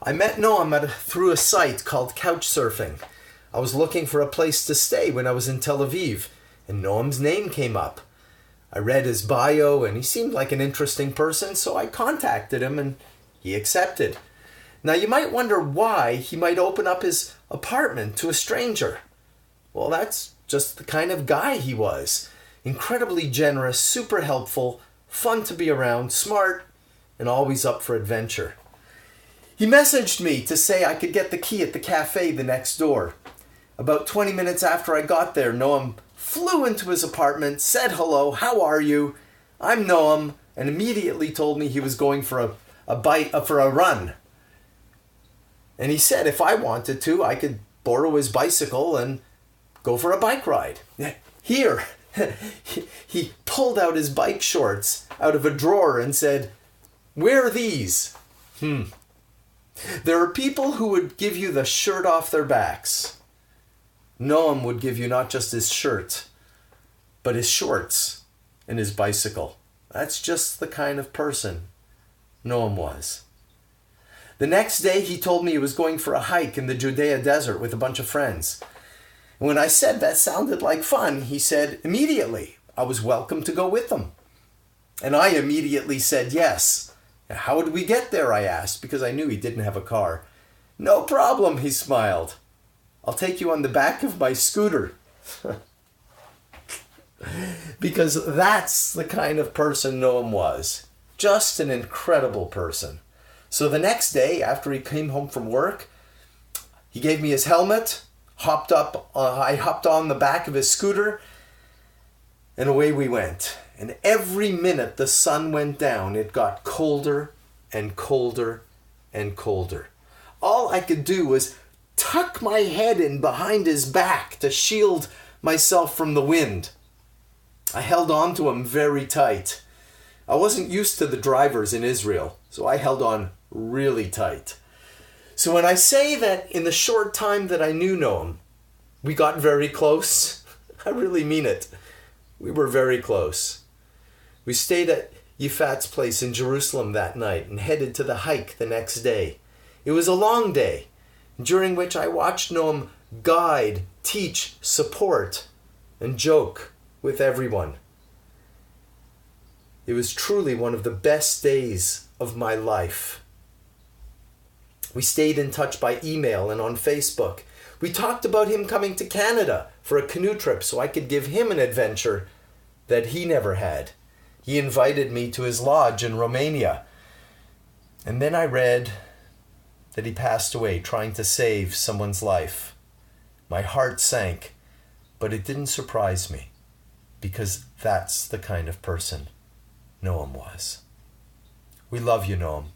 I met Noam through a site called Couchsurfing. I was looking for a place to stay when I was in Tel Aviv, and Noam's name came up. I read his bio, and he seemed like an interesting person, so I contacted him, and he accepted. Now, you might wonder why he might open up his apartment to a stranger. Well, that's just the kind of guy he was. Incredibly generous, super helpful, fun to be around, smart, and always up for adventure. He messaged me to say I could get the key at the cafe the next door. About 20 minutes after I got there, Noam flew into his apartment, said hello, how are you? I'm Noam, and immediately told me he was going for a run. And he said if I wanted to, I could borrow his bicycle and go for a bike ride. Here, he pulled out his bike shorts out of a drawer and said, wear these. There are people who would give you the shirt off their backs. Noam would give you not just his shirt, but his shorts and his bicycle. That's just the kind of person Noam was. The next day he told me he was going for a hike in the Judea desert with a bunch of friends. And when I said that sounded like fun, he said immediately I was welcome to go with them. And I immediately said yes. How would we get there, I asked, because I knew he didn't have a car. No problem, he smiled. I'll take you on the back of my scooter. Because that's the kind of person Noam was. Just an incredible person. So the next day, after he came home from work, he gave me his helmet, I hopped on the back of his scooter, and away we went. And every minute the sun went down, it got colder and colder and colder. All I could do was tuck my head in behind his back to shield myself from the wind. I held on to him very tight. I wasn't used to the drivers in Israel, so I held on really tight. So when I say that in the short time that I knew Noam, we got very close, I really mean it. We were very close. We stayed at Yifat's place in Jerusalem that night and headed to the hike the next day. It was a long day, during which I watched Noam guide, teach, support, and joke with everyone. It was truly one of the best days of my life. We stayed in touch by email and on Facebook. We talked about him coming to Canada for a canoe trip so I could give him an adventure that he never had. He invited me to his lodge in Romania. And then I read that he passed away trying to save someone's life. My heart sank, but it didn't surprise me because that's the kind of person Noam was. We love you, Noam.